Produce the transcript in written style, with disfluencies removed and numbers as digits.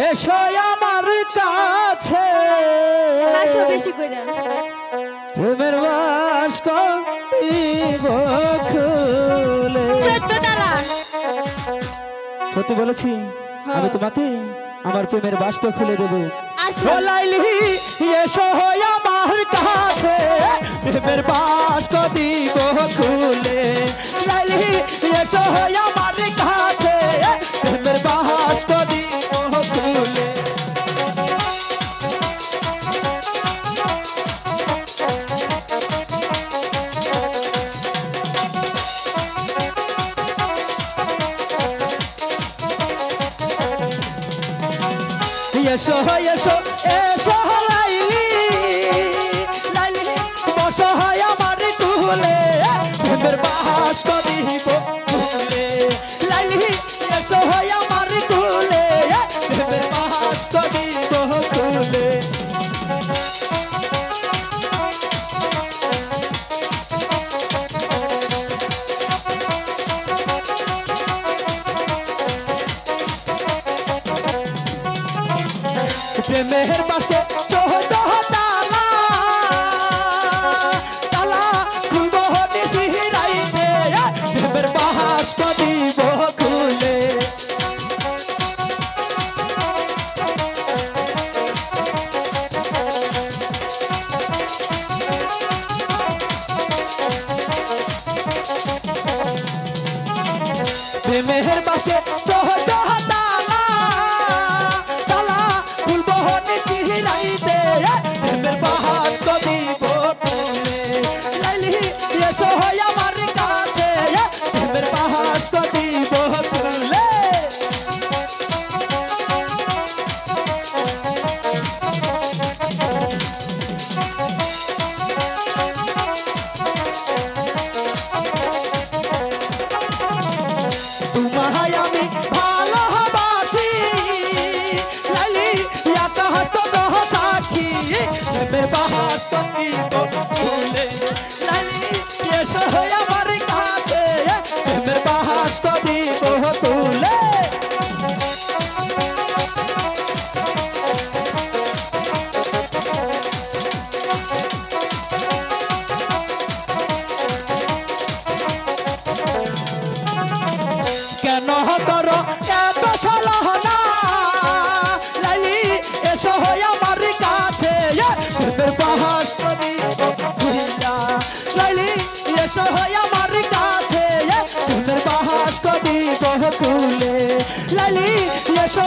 এসো আমার কাছে হাসো বেশি কইরা প্রেমের বাস্ক দিব খুলে। 14 তালা সত্যি বলেছি আমি তোমাকে আমার প্রেমের বাস্ক খুলে দেব। আসো লাইলি এসো আমার কাছে প্রেমের বাস্ক দিব খুলে। লাইলি এসো আমার কাছে প্রেমের বাস্ক দিব খুলে। এসো এসো এসো লাইলি লাইলি বসো আমার তুলে প্রেমের বাস্ক দিব খুলে। লাইলি এসো আমার তুলে প্রেমের বাস্ক দিব খুলে। প্রেমের বাস্কে 14 তালা তালা খুলবো নিশিরাইতে প্রেমের বাস্ক দিব খুলে। প্রেমের বাস্কে 14 তালা তালা খুলবো নিশিরাইতে প্রেমের বাস্ক দিব খুলে। লাইলি এসো আমার কাছে প্রেমের বাস্ক দিব খুলে। তোমায় আমি ভালোবাসি লাইলি একা হতো সাক্ষী প্রেমের বাস্ক দিব খুলে। লাইলি এসো আমার কাছে প্রেমের বাস্ক দিব খুলে। কেন করো এত ছলনা লাইলি এসো আমার কাছে প্রেমের বাস্ক দিব খুলে। লাইলি এসো আমার কাছে প্রেমের বাস্ক দিব খুলে। লাইলি এসো